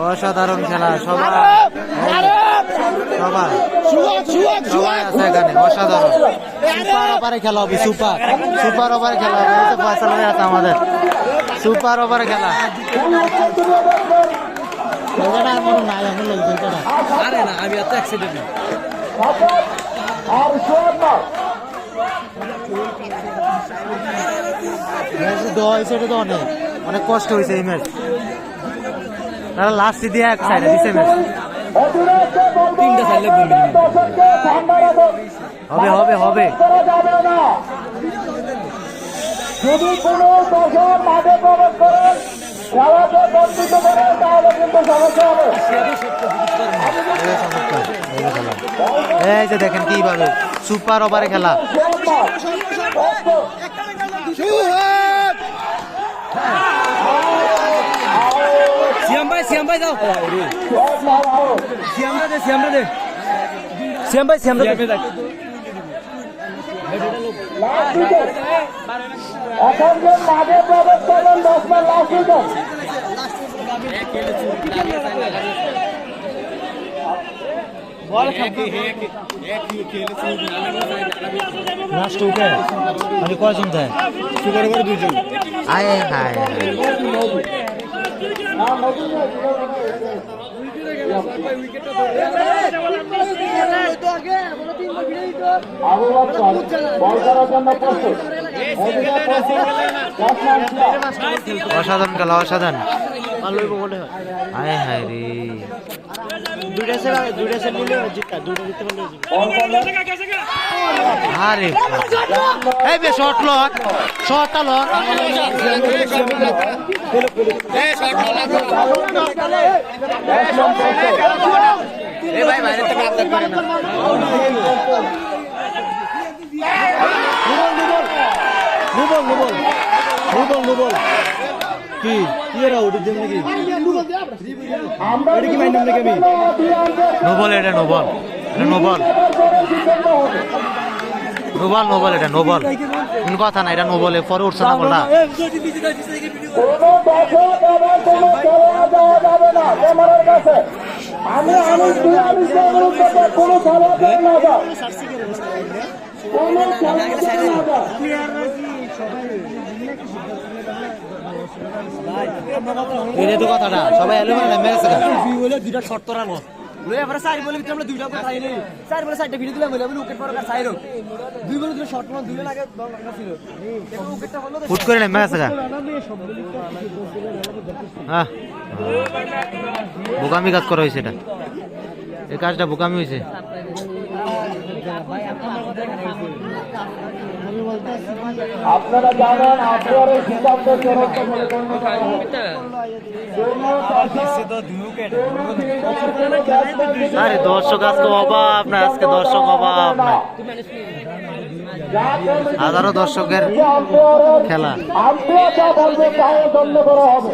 অসাধারণ খেলা, সবাই সবাই সবাই আছে এখানে, অসাধারণ। সুপার ওভারে খেলা হবে, সুপার সুপার ওভারে খেলা হবে। এই যে ফয়সাল ভাই আছে আমাদের, সুপার ওভারে খেলা। আরে না, আমি এত অ্যাক্সিডেন্ট অনেক অনেক কষ্ট হয়েছে এই ম্যাচ। তারা লাস্ট দিয়ে এক সাইডে দিছে ম্যাচ। তিনটা সাইড লাগবে, হবে হবে হবে। যদি কোনো দর্শক মাঠে প্রবেশ করেন, খেলাকে বঞ্চিত করেন, তাহলে কিন্তু সমস্যা হবে। এই যে দেখেন কিভাবে সুপার ওভারে খেলা। সিয়াম ভাই যাও, সিয়ামরা দে সিয়াম ভাই এখন যে মাঠে প্রবেশ করবেন 10 বার লাস্ট উইকেট। লাস্ট উইকেট মানে কয়জন দেয়? সুপার ওভারে 2 জন। আয় হায় আবু বকর বল করার জন্য প্রস্তুত। অসাধারণ খেলা, অসাধারণ। আয় হায় রে, আরে এই বে শর্ট লক, শর্টটা লক। এই ভাই বাইরে থেকে আটক করে না। কি এরা ওটা দেব নাকি? এটা কি মাইন্ড নাকি আমি? নোবল, এটা নোবল, এটা নোবল, নোবল নোবল, এটা নোবল। কোন কথা না, এটা নোবলে পরে উঠছে না বলটা। কোনো দর্শক এবার কোনো খেলা দেওয়া যাবে না ক্যামেরার কাছে। আমি কোনো খেলা দেওয়া না যায়, কোনো খেলা দেওয়া না যায়। এটা তো কথাটা সবাই এলো মানে মেরেছে। দুইটা শর্ত রানো লই আমরা চার বলে ভিতরে আমরা দুইটা করে খাইনি, চার বলে চারটা ভিডিও দিলাম বলে আমি উইকেট পড়ার কাছে আইরো দুই বলে দুটো শর্ট মান দুইলে লাগে ছিল এখন উইকেটটা হলো ফুট করে না মেরেছে। হ্যাঁ, বোকামি কাজ করা হয়েছে, এটা এই কাজটা বোকামি হয়েছে। আপনারা জানেন আপনারা সিদ্ধান্ত চূড়ান্ত বলে গণ্য করা হবে। আরে দর্শক আজকে অভাব না, আজকে দর্শক অভাব না, হাজারো দর্শকের খেলা। আপনারা যা বলবে তাই গণ্য করা হবে।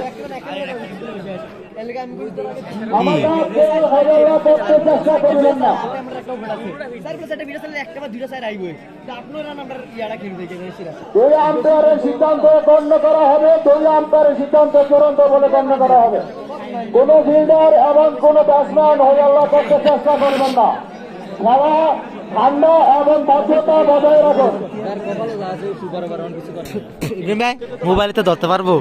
আমাদের খেয়াল হবে না, করতে চেষ্টা করবেন না। দুই আম্পায়ারের সিদ্ধান্ত গণ্য করা হবে, দুই আম্পায়ারের সিদ্ধান্ত চূড়ান্ত বলে গণ্য করা হবে। কোন ফিল্ডার এবং কোন ব্যাটসম্যান হয়ে আল্লাহ করতে চেষ্টা করবেন না। খেলা ঠান্ডা এবং ভদ্রতা বজায় রাখুন। মোবাইলে তো ধরতে পারবো।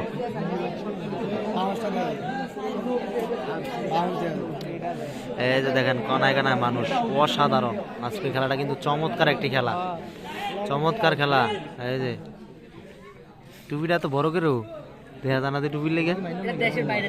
এই যে দেখেন কনায় কানায় মানুষ, অসাধারণ। আজকে খেলাটা কিন্তু চমৎকার একটি খেলা, চমৎকার খেলা। এই যে টুপিটা তো বড় করেও দেখা জানাতে টুপির লেগে দেশের বাইরে